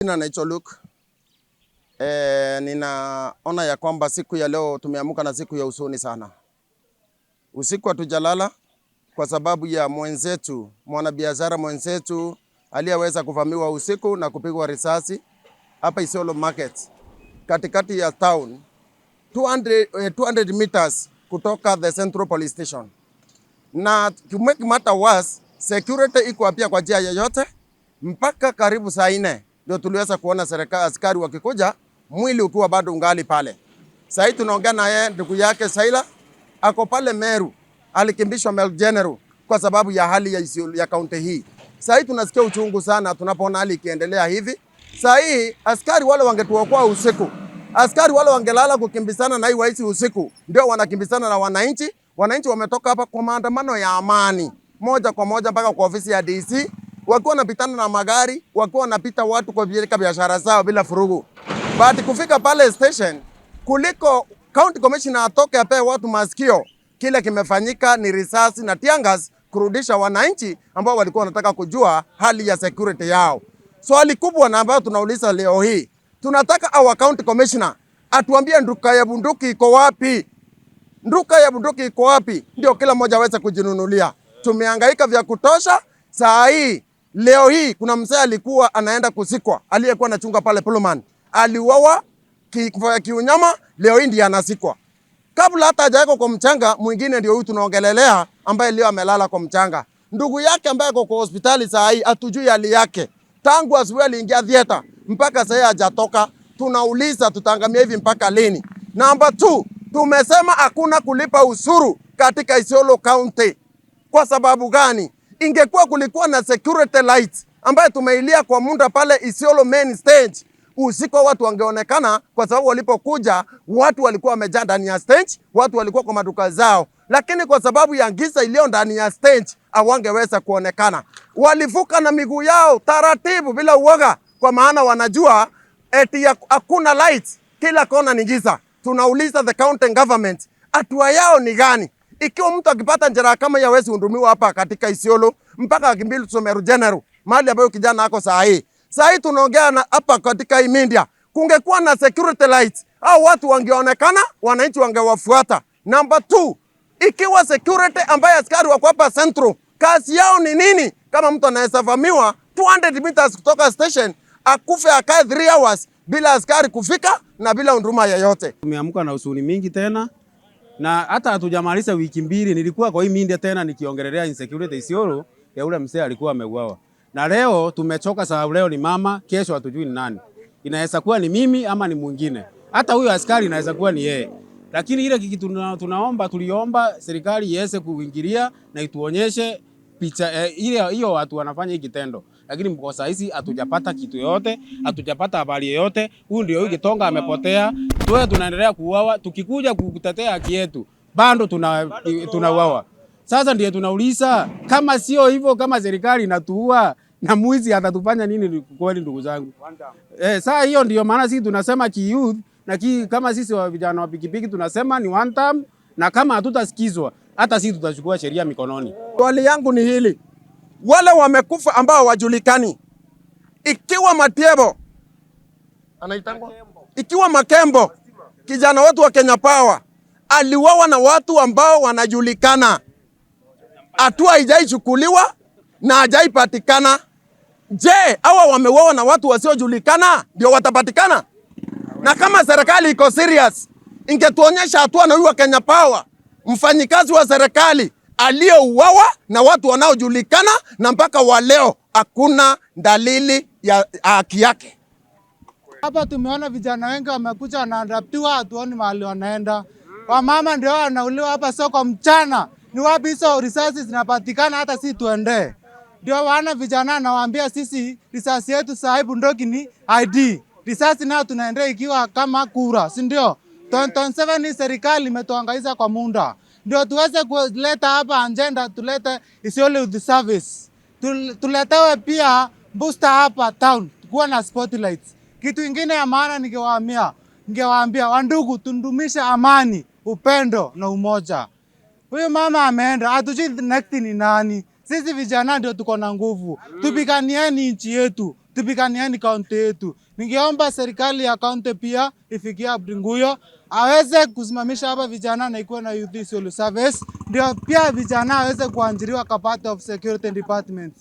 Naitwa Luke. Ninaona ya kwamba siku ya leo tumeamuka na siku ya huzuni sana. Usiku hatujalala kwa sababu ya mwenzetu, mwanabiashara mwenzetu aliyeweza kuvamiwa usiku na kupigwa risasi hapa Isiolo Market, katikati ya town, 200 meters kutoka the Central Police Station. Na to make matter worse, security iko pia kwa njia yoyote mpaka karibu saa 4 ndio tuliweza kuona serikali askari wakikuja, mwili ukiwa bado ungali pale. Sasa hivi tunaongea na yeye, ndugu yake Saila ako pale Meru, alikimbishwa Mel General kwa sababu ya hali ya kaunti hii. Sasa hivi tunasikia uchungu sana tunapoona hali ikiendelea hivi. Sasa hii askari wale wangetuokoa usiku, askari wale wangelala kukimbizana na hii waisi usiku, ndio wanakimbizana na wananchi. Wananchi wametoka hapa kwa maandamano ya amani moja kwa moja mpaka kwa ofisi ya DC, wakiwa wanapitana na magari, wakiwa wanapita watu kwa biashara zao bila furugu. But kufika pale station, kuliko county commissioner atoke ape watu masikio, kile kimefanyika ni risasi na tiangas kurudisha wananchi ambao walikuwa wanataka kujua hali ya security yao. Swali kubwa na ambayo tunauliza leo hii, tunataka our county commissioner atuambie nduka ya bunduki iko wapi? Nduka ya bunduki iko wapi? Ndio kila mmoja aweze kujinunulia. Tumehangaika vya kutosha. Saa hii leo hii kuna mzee alikuwa anaenda kusikwa, aliyekuwa anachunga pale Pullman, aliuawa kiunyama, leo hii ndiye anasikwa. Kabla hata hajawekwa kwa mchanga, mwingine ndio huyu tunaongelelea ambaye leo amelala kwa mchanga. Ndugu yake ambaye yuko kwa hospitali saa hii hatujui hali yake. Tangu asubuhi aliingia theater mpaka sasa hajatoka. Tunauliza tutaangamia hivi mpaka lini? Number 2, tumesema hakuna kulipa ushuru katika Isiolo County. Kwa sababu gani? Ingekuwa kulikuwa na security lights ambaye tumeilia kwa muda pale Isiolo main stage, usiku watu wangeonekana, kwa sababu walipokuja watu walikuwa wamejaa ndani ya stage, watu walikuwa kwa maduka zao, lakini kwa sababu ya giza iliyo ndani ya stage hawangeweza kuonekana. Walivuka na miguu yao taratibu bila uoga, kwa maana wanajua eti hakuna lights, kila kona ni giza. Tunauliza the county government, hatua yao ni gani? Ikiwa mtu akipata njeraha kama ya hawezi hundumiwa hapa katika Isiolo mpaka akimbilie Meru General, mahali ambayo kijana ako saa hii. Saa hii tunaongea na hapa katika hii media, kungekuwa na security lights au watu wangeonekana, wananchi wangewafuata. Number 2, ikiwa security ambaye askari wako hapa Central, kazi yao ni nini? Kama mtu anaweza vamiwa 200 meters kutoka station, akufe akae 3 hours bila askari kufika na bila huduma yoyote. Tumeamka na huzuni mingi tena, na hata hatujamaliza wiki mbili nilikuwa kwa hii media tena nikiongelelea insecurity Isiolo ya ule mzee alikuwa ameuawa. Na leo tumechoka sababu leo ni mama, kesho hatujui ni nani. Inaweza kuwa ni mimi ama ni mwingine. Hata huyo askari inaweza kuwa ni yeye. Lakini ile kitu tuliomba serikali iweze kuingilia na ituonyeshe picha hiyo watu wanafanya hiki kitendo. Lakini kwa sasa hizi hatujapata kitu yote, hatujapata habari yote. Huyu ndio huyu Gitonga amepotea. Tuwe tunaendelea kuuawa, tukikuja kutetea haki yetu, bado tunauawa. Sasa ndio tunauliza, kama sio hivyo, kama serikali inatuua na mwizi atatufanya nini kweli ndugu zangu? Sasa hiyo ndio maana sisi tunasema youth na kama sisi wa vijana wa pikipiki tunasema ni one time, na kama hatutasikizwa hata sisi tutachukua sheria mikononi. Swali yangu ni hili, wale wamekufa ambao wajulikani, ikiwa Matiebo anaitangwa, ikiwa Makembo kijana wetu wa Kenya Power aliuawa na watu ambao wanajulikana, hatua haijaichukuliwa na hajaipatikana. Je, hawa wameuawa na watu wasiojulikana ndio watapatikana? Na kama serikali iko serious, ingetuonyesha hatua na huyu wa Kenya Power, mfanyikazi wa serikali aliyeuawa na watu wanaojulikana, na mpaka wa leo hakuna dalili ya haki yake. Hapa tumeona vijana wengi wamekuja wanaadaptiwa, hatuoni mahali wanaenda. Wamama ndio wanauliwa hapa soko mchana. Ni wapi hizo risasi zinapatikana hata sisi tuende? Ndio wana vijana nawaambia sisi risasi yetu saa bunduki ni ID. Risasi nayo tunaendea ikiwa kama kura, si ndio? 2027 serikali imetuangaiza kwa muda. Ndio tuweze kuleta hapa agenda, tulete Isiolo Youth Service. Tuletewe pia booster hapa town, kuwa na spotlights. Kitu kingine ya maana ningewaambia wandugu, tundumisha amani, upendo na umoja. Huyu mama ameenda, hatujui next ni nani. Sisi vijana ndio tuko na nguvu. Tupiganieni nchi yetu. tupiganieni kaunti yetu. Ningeomba serikali ya kaunti pia ifikie Abdi Nguyo aweze kusimamisha hapa vijana na ikuwe na youth service, ndio pia vijana aweze kuajiriwa kwa part of security department.